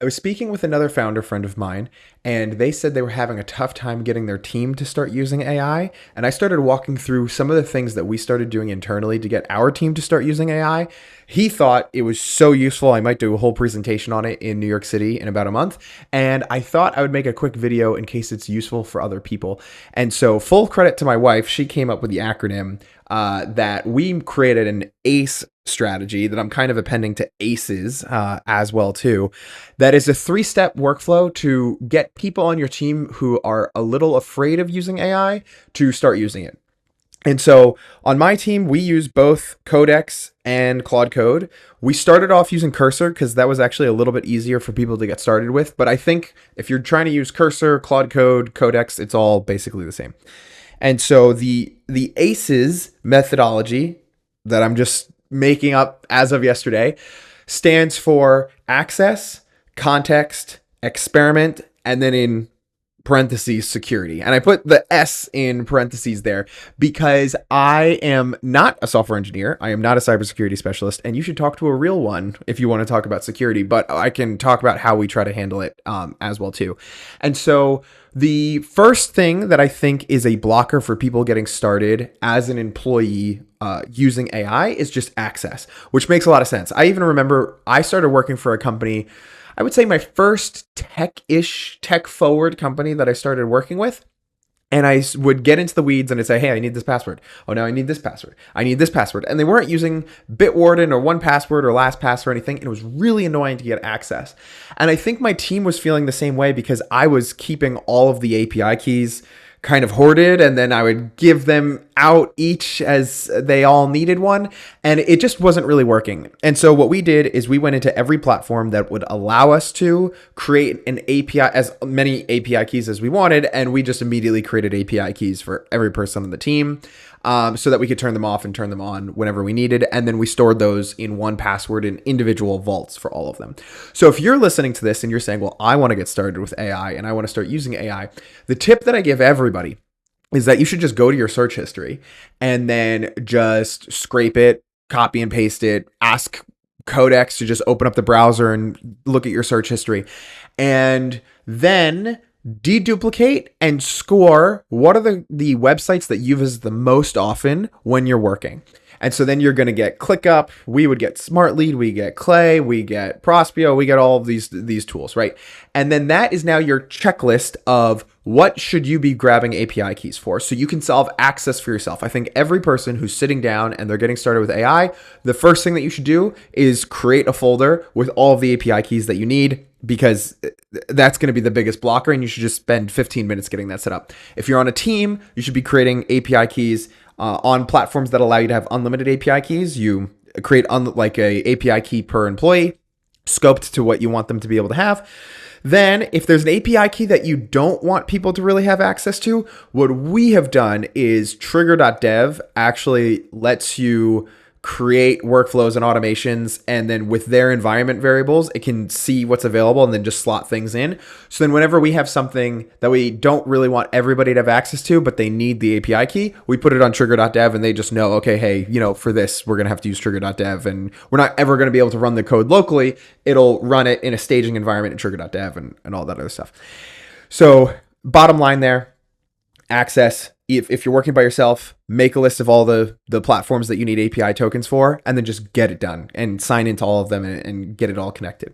I was speaking with another founder friend of mine, and they said they were having a tough time getting their team to start using AI. And I started walking through some of the things that we started doing internally to get our team to start using AI. He thought it was so useful. I might do a whole presentation on it in New York City in about a month. And I thought I would make a quick video in case it's useful for other people. And so, full credit to my wife, she came up with the acronym that we created an ACE strategy that I'm kind of appending to ACEs as well too. That is a 3-step workflow to get people on your team who are a little afraid of using AI to start using it. And so on my team, we use both Codex and Claude Code. We started off using Cursor because that was actually a little bit easier for people to get started with. But I think if you're trying to use Cursor, Claude Code, Codex, it's all basically the same. And so the ACEs methodology that I'm just making up as of yesterday stands for access, context, experiment, and then in parentheses security. And I put the S in parentheses there because I am not a software engineer. I am not a cybersecurity specialist, and you should talk to a real one if you want to talk about security, but I can talk about how we try to handle it as well too. And so the first thing that I think is a blocker for people getting started as an employee using AI is just access, which makes a lot of sense. I even remember I started working for a company, I would say my first tech-ish, tech-forward company that I started working with. And I would get into the weeds and I'd say, hey, I need this password. Oh, now I need this password. I need this password. And they weren't using Bitwarden or 1Password or LastPass or anything. And it was really annoying to get access. And I think my team was feeling the same way because I was keeping all of the API keys kind of hoarded, and then I would give them out each as they all needed one, and it just wasn't really working. And so what we did is we went into every platform that would allow us to create an API, as many API keys as we wanted, and we just immediately created API keys for every person on the team, so that we could turn them off and turn them on whenever we needed. And then we stored those in 1Password in individual vaults for all of them. So if you're listening to this and you're saying, well, I want to get started with AI and I want to start using AI, the tip that I give everybody is that you should just go to your search history and then just scrape it, copy and paste it, ask Codex to just open up the browser and look at your search history. And then deduplicate and score what are the websites that you visit the most often when you're working. And so then you're going to get ClickUp, we would get SmartLead, we get Clay, we get Prospio, we get all of these tools, right? And then that is now your checklist of what should you be grabbing API keys for so you can solve access for yourself. I think every person who's sitting down and they're getting started with AI, the first thing that you should do is create a folder with all of the API keys that you need, because that's going to be the biggest blocker, and you should just spend 15 minutes getting that set up. If you're on a team, you should be creating API keys on platforms that allow you to have unlimited API keys. You create like a API key per employee, scoped to what you want them to be able to have. Then if there's an API key that you don't want people to really have access to, what we have done is Trigger.dev actually lets you create workflows and automations, and then with their environment variables, it can see what's available and then just slot things in. So then whenever we have something that we don't really want everybody to have access to, but they need the API key, we put it on Trigger.dev and they just know, okay, hey, for this, we're going to have to use Trigger.dev, and we're not ever going to be able to run the code locally. It'll run it in a staging environment in Trigger.dev and all that other stuff. So bottom line there, access. If you're working by yourself, make a list of all the platforms that you need API tokens for, and then just get it done and sign into all of them and get it all connected.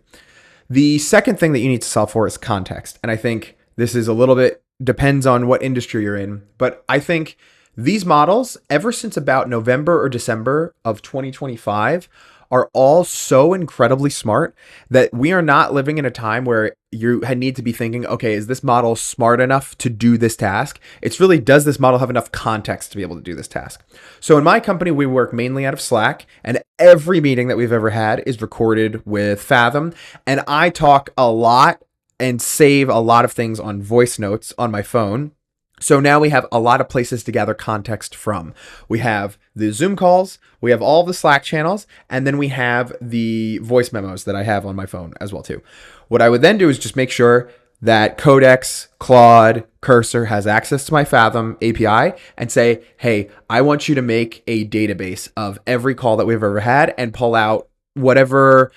The second thing that you need to solve for is context. And I think this is a little bit, depends on what industry you're in, but I think these models, ever since about November or December of 2025, are all so incredibly smart that we are not living in a time where you need to be thinking, okay, is this model smart enough to do this task? It's really, does this model have enough context to be able to do this task? So in my company, we work mainly out of Slack, and every meeting that we've ever had is recorded with Fathom. And I talk a lot and save a lot of things on voice notes on my phone. So now we have a lot of places to gather context from. We have the Zoom calls, we have all the Slack channels, and then we have the voice memos that I have on my phone as well too. What I would then do is just make sure that Codex, Claude, Cursor has access to my Fathom API and say, hey, I want you to make a database of every call that we've ever had and pull out whatever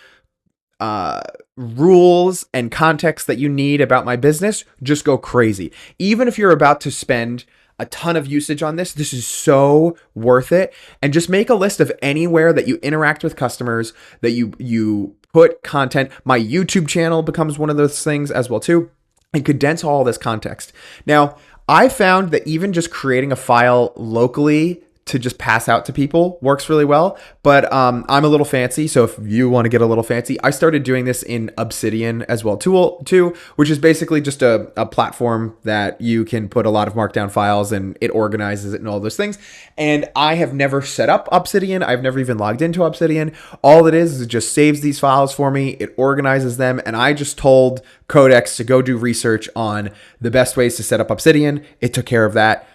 rules and context that you need about my business, just go crazy. Even if you're about to spend a ton of usage on this, this is so worth it. And just make a list of anywhere that you interact with customers, that you put content. My YouTube channel becomes one of those things as well too, and condense all this context. Now, I found that even just creating a file locally to just pass out to people works really well. But I'm a little fancy, so if you want to get a little fancy, I started doing this in Obsidian as well too, which is basically just a platform that you can put a lot of markdown files and it organizes it and all those things. And I have never set up Obsidian. I've never even logged into Obsidian. All it is it just saves these files for me. It organizes them. And I just told Codex to go do research on the best ways to set up Obsidian. It took care of that.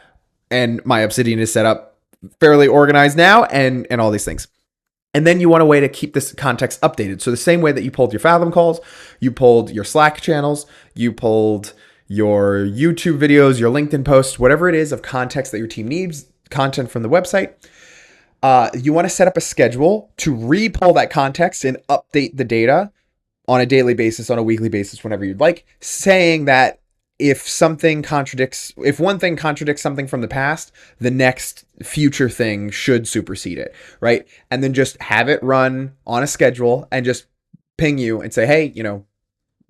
And my Obsidian is set up fairly organized now, and all these things. And then you want a way to keep this context updated. So the same way that you pulled your Fathom calls, you pulled your Slack channels, you pulled your YouTube videos, your LinkedIn posts, whatever it is of context that your team needs, content from the website. You want to set up a schedule to re-pull that context and update the data on a daily basis, on a weekly basis, whenever you'd like, saying that if one thing contradicts something from the past, the next future thing should supersede it, right? And then just have it run on a schedule and just ping you and say, hey,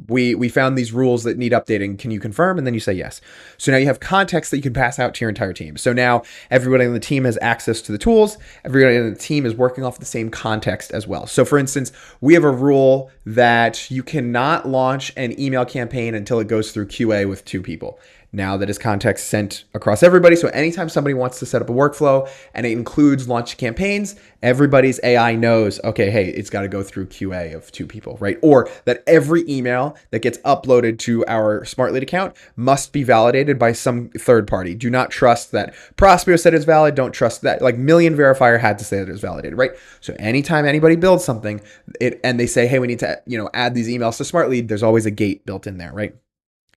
we found these rules that need updating. Can you confirm? And then you say yes. So now you have context that you can pass out to your entire team. So now everybody on the team has access to the tools. Everybody on the team is working off the same context as well. So for instance, we have a rule that you cannot launch an email campaign until it goes through QA with 2 people. Now that is context sent across everybody. So anytime somebody wants to set up a workflow and it includes launch campaigns, everybody's AI knows, okay, hey, it's got to go through QA of 2 people, right? Or that every email that gets uploaded to our SmartLead account must be validated by some third party. Do not trust that Prospero said it's valid. Don't trust that. Like Million Verifier had to say that it was validated, right? So anytime anybody builds something and they say, hey, we need to, add these emails to SmartLead, there's always a gate built in there, right?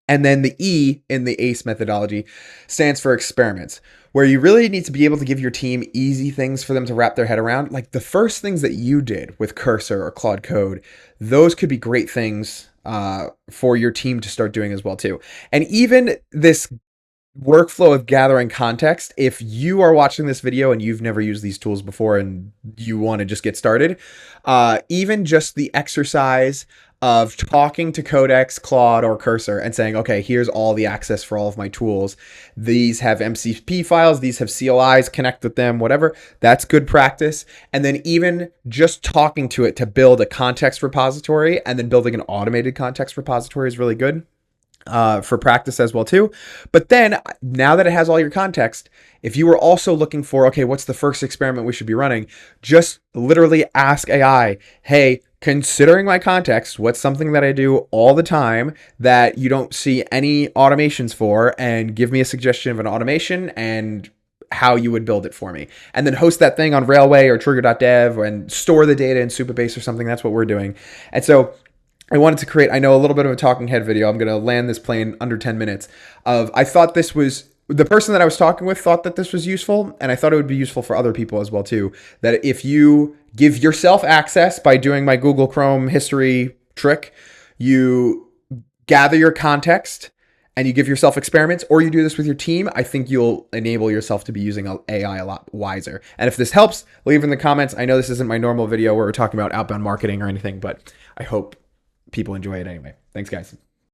And then the E in the ACE methodology stands for experiments, where you really need to be able to give your team easy things for them to wrap their head around. Like the first things that you did with Cursor or Claude Code, those could be great things for your team to start doing as well too. And even this workflow of gathering context, if you are watching this video and you've never used these tools before and you want to just get started, even just the exercise of talking to Codex, Claude, or Cursor and saying, okay, here's all the access for all of my tools. These have MCP files, these have CLIs, connect with them, whatever. That's good practice. And then even just talking to it to build a context repository and then building an automated context repository is really good for practice as well too. But then now that it has all your context, if you were also looking for, okay, what's the first experiment we should be running? Just literally ask AI, hey, considering my context, what's something that I do all the time that you don't see any automations for, and give me a suggestion of an automation and how you would build it for me. And then host that thing on Railway or Trigger.dev and store the data in Supabase or something. That's what we're doing. And so I wanted to create, I know, a little bit of a talking head video. I'm going to land this plane under 10 minutes I thought this was, the person that I was talking with thought that this was useful, and I thought it would be useful for other people as well too, that if you give yourself access by doing my Google Chrome history trick, you gather your context and you give yourself experiments, or you do this with your team, I think you'll enable yourself to be using AI a lot wiser. And if this helps, leave in the comments. I know this isn't my normal video where we're talking about outbound marketing or anything, but I hope people enjoy it anyway. Thanks, guys.